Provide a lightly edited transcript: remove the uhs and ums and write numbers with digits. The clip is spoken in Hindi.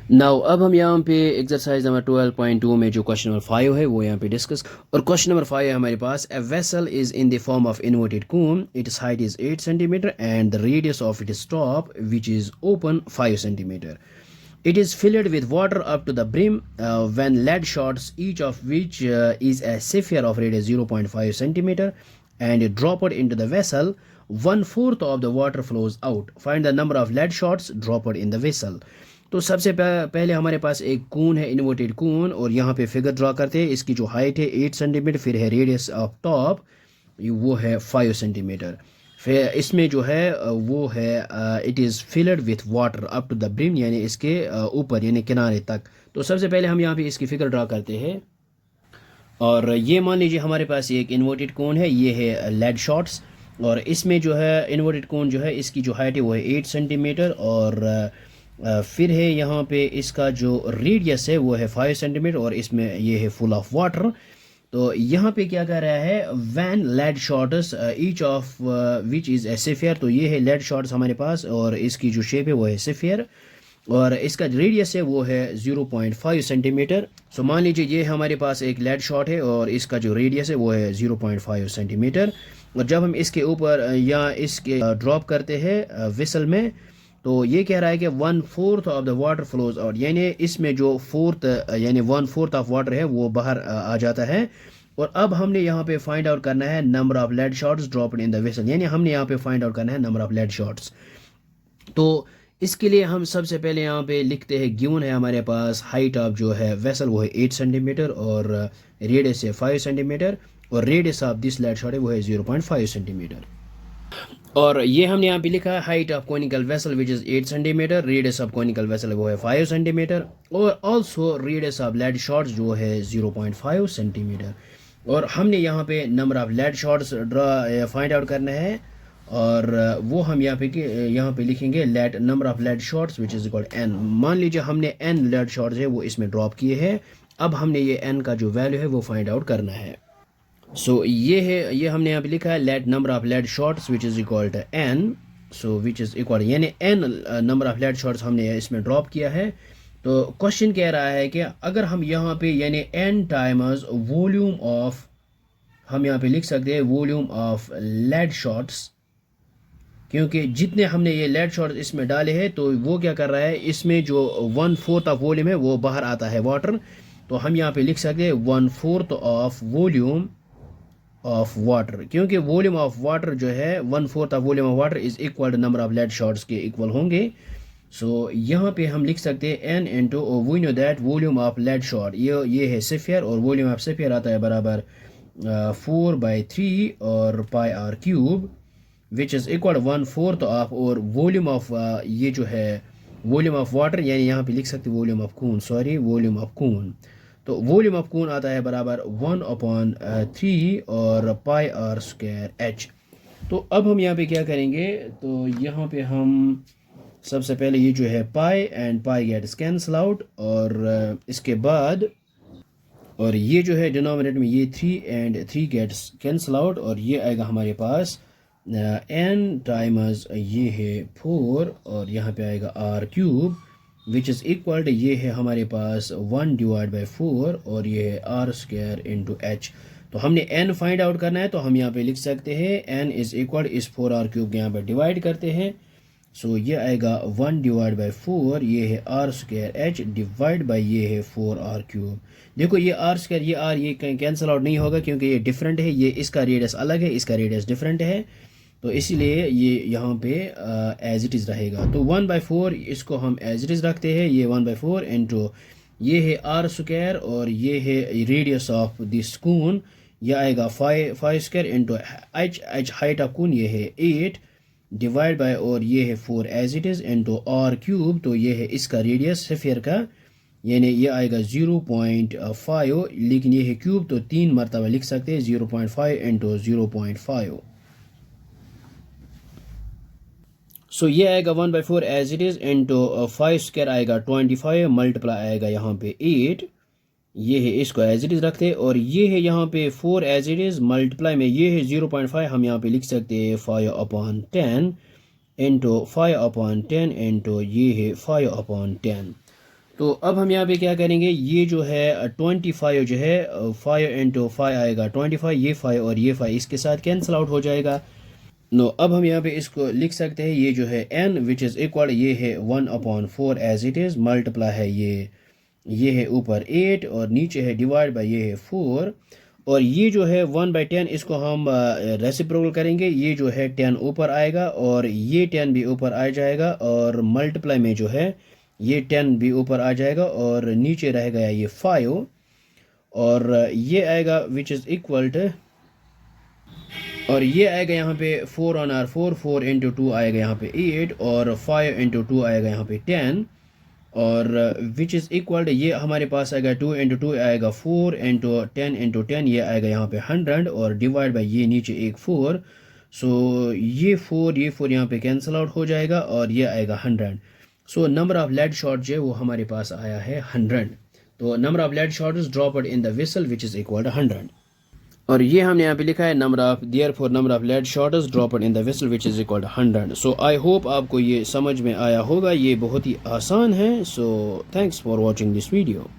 नाउ अब हम यहाँ पे एक्सरसाइज नंबर 12.2 में जो क्वेश्चन नंबर 5 है वो यहाँ पे डिस्कस। और क्वेश्चन नंबर 5 है हमारे पास, a vessel is in the form of inverted cone, its height is 8 centimetre and the radius of its top which is open 5 centimetre. It is filled with water up to the brim when lead shots, each of which is a sphere of radius 0.5 centimeter, and dropped into the vessel. 1/4 of the water flows out. Find the number of lead shots dropped in the vessel. तो सबसे पहले हमारे पास एक कून है, इन्वर्टेड कून, और यहाँ पे फिगर ड्रा करते हैं. इसकी जो हाइट है 8 सेंटीमीटर, फिर है रेडियस ऑफ टॉप वो है 5 सेंटीमीटर. फिर इसमें जो है वो है it is filled with water up to the brim, यानी इसके ऊपर यानी किनारे तक. तो सबसे पहले हम यहाँ पे इसकी फिगर ड्रा करते हैं. और ये मान लीजिए हमारे पास एक इन्वर्टेड कोन है, ये है लेड शॉट्स. और इसमें जो है इन्वर्टेड कोन जो है इसकी जो हाइट है वो है 8 सेंटीमीटर. और फिर है यहाँ पे इसका जो रेडियस है वो है 5 सेंटीमीटर, और इसमें ये है फुल ऑफ वाटर. तो यहाँ पे क्या कर रहा है, when lead shots each of which is a sphere. तो ये है लेड शॉट्स हमारे पास, और इसकी जो शेप है वो है सेफियर, और इसका रेडियस है वो है 0.5 सेंटीमीटर. सो मान लीजिए ये हमारे पास एक लेड शॉट है और इसका जो रेडियस है वो है 0.5 सेंटीमीटर. और जब हम इसके ऊपर या इसके ड्रॉप करते हैं विसल में, तो ये कह रहा है कि 1/4 of the water flows out, यानी इसमें जो फोर्थ यानी 1/4 ऑफ वाटर है वो बाहर आ जाता है. और अब हमने यहाँ पे फाइंड आउट करना है number of lead shots dropped in the vessel, यानी हमने यहाँ पे फाइंड आउट करना है नंबर ऑफ लेड शॉट्स. तो इसके लिए हम सबसे पहले यहाँ पे लिखते हैं, गिवन है हमारे पास हाइट ऑफ जो है वेसल वो है 8 सेंटीमीटर और रेडियस है 5 सेंटीमीटर, और radius of this led shot है वो है 0.5 सेंटीमीटर. और ये हमने यहाँ पे लिखा है height of conical vessel which is 8 centimetre, radius of conical vessel वो है 5 सेंटीमीटर, और also radius of lead shots जो है 0.5 सेंटीमीटर. और हमने यहाँ पे number of lead shots find out करना है, और वो हम यहाँ पे लिखेंगे let number of lead shots which is equal n. मान लीजिए हमने एन लेड शॉट्स है वो इसमें ड्रॉप किए हैं. अब हमने ये एन का जो वैल्यू है वो फाइंड आउट करना है. सो ये है, ये हमने यहाँ पे लिखा है let number of lead shots which is equal to N. So which is equal यानी N number of lead shots हमने इसमें ड्रॉप किया है. तो क्वेश्चन कह रहा है कि अगर हम यहाँ पे यानी एन टाइमर्स वॉल्यूम ऑफ, हम यहाँ पे लिख सकते हैं वॉल्यूम ऑफ लेड शॉट्स, क्योंकि जितने हमने ये लेड शॉट्स इसमें डाले हैं तो वो क्या कर रहा है, इसमें जो 1/4 ऑफ वॉल्यूम है वो बाहर आता है वाटर. तो हम यहाँ पे लिख सकते हैं 1/4 ऑफ वॉल्यूम ऑफ वाटर, क्योंकि वॉल्यूम ऑफ वाटर जो है 1/4 of volume of water is equal to number of lead shots के इक्वल होंगे. सो यहाँ पे हम लिख सकते हैं n into, we know that volume of lead shot ये है सेफियर, और वॉल्यूम ऑफ सेफियर आता है बराबर 4/3 और pi r cube which is equal 1/4 of, और वॉल्यूम ऑफ ये जो है वॉल्यूम ऑफ वाटर, यानी यहाँ पे लिख सकते वॉल्यूम ऑफ खून, सॉरी वॉल्यूम ऑफ खून. तो वॉल्यूम ऑफ खून आता है बराबर 1/3 और पाई आर स्क्वायर एच. तो अब हम यहाँ पे क्या करेंगे, तो यहाँ पे हम सबसे पहले ये जो है pi and pi gets cancel out, और इसके बाद और ये जो है डिनोमिनेटर में ये 3 एंड 3 गेट्स कैंसल आउट, और ये आएगा हमारे पास एन टाइमर्स ये है 4, और यहाँ पे आएगा r cube which is equal to ये है हमारे पास 1/4, और ये है आर स्क्वायर इंटू एच. तो हमने एन फाइंड आउट करना है, तो हम यहाँ पे लिख सकते हैं एन इज़ इक्वल इस 4r क्यूब यहाँ पे डिवाइड करते हैं. सो ये आएगा 1/4, ये है r square h divide by ये है 4r क्यूब. देखो ये आर स्क्वायर ये आर ये कैंसिल आउट नहीं होगा क्योंकि ये डिफरेंट है, ये इसका रेडियस अलग है, इसका रेडियस डिफरेंट है, तो इसीलिए ये यहाँ पे एज इट इज़ रहेगा. तो 1/4 इसको हम एज इट इज़ रखते हैं, ये 1/4 इंटू ये है आर स्क्वायर, और ये है रेडियस ऑफ दिस कून, यह आएगा 5 square into h height of cone ये है 8 डिवाइड बाय, और ये है 4 as it is into r cube. तो ये है इसका रेडियस सेफियर का, यानी ये आएगा 0.5, लेकिन ये है क्यूब तो 3 मरतबा लिख सकते हैं 0.5 इंटू 0.5. सो ये आएगा 1/4 as it is into 5 square आएगा 25 मल्टीप्लाई आएगा यहाँ पे 8, ये है इसको एज इट इज़ रखते हैं, और ये है यहाँ पे 4 एज इट इज़ मल्टीप्लाई में ये है 0.5, हम यहाँ पे लिख सकते हैं 5/10 इंटू 5/10 इंटू ये है 5/10. तो अब हम यहाँ पे क्या करेंगे, ये जो है 25 जो है 5 इंटू 5 आएगा 25, ये 5 और ये 5 इसके साथ कैंसिल आउट हो जाएगा। नो अब हम यहाँ पे इसको लिख सकते हैं, ये जो है n विच इज़ इक्वल, ये है 1/4 एज इट इज़, मल्टीप्लाई है ये है ऊपर 8 और नीचे है डिवाइड बाय ये है 4, और ये जो है 1/10 इसको हम रेसिप्रोकल करेंगे, ये जो है 10 ऊपर आएगा और ये 10 भी ऊपर आ जाएगा, और मल्टीप्लाई में जो है ये 10 भी ऊपर आ जाएगा और नीचे रह गया ये 5, और ये आएगा विच इज़ इक्वल टू, और ये आएगा यहाँ पे 4 ऑन आर 4 इंटू 2 आएगा यहाँ पे 8 और 5 इंटू 2 आएगा यहाँ पे 10, और विच इज़ इक्वल ये हमारे पास आएगा 2 इंटू 2 आएगा 4 इंटू 10 इंटू 10 ये आएगा यहाँ पे 100 और डिवाइड बाई ये नीचे एक 4, सो ये 4 यहाँ पे कैंसिल आउट हो जाएगा और ये आएगा 100। So number of lead shot जो है वो हमारे पास आया है 100। तो number of lead shot is dropped in the vessel which is equal to 100, और ये हमने यहाँ पे लिखा है number of lead shots dropped in the vessel which is equal to 100। So I hope आपको ये समझ में आया होगा, ये बहुत ही आसान है। So thanks for watching this video.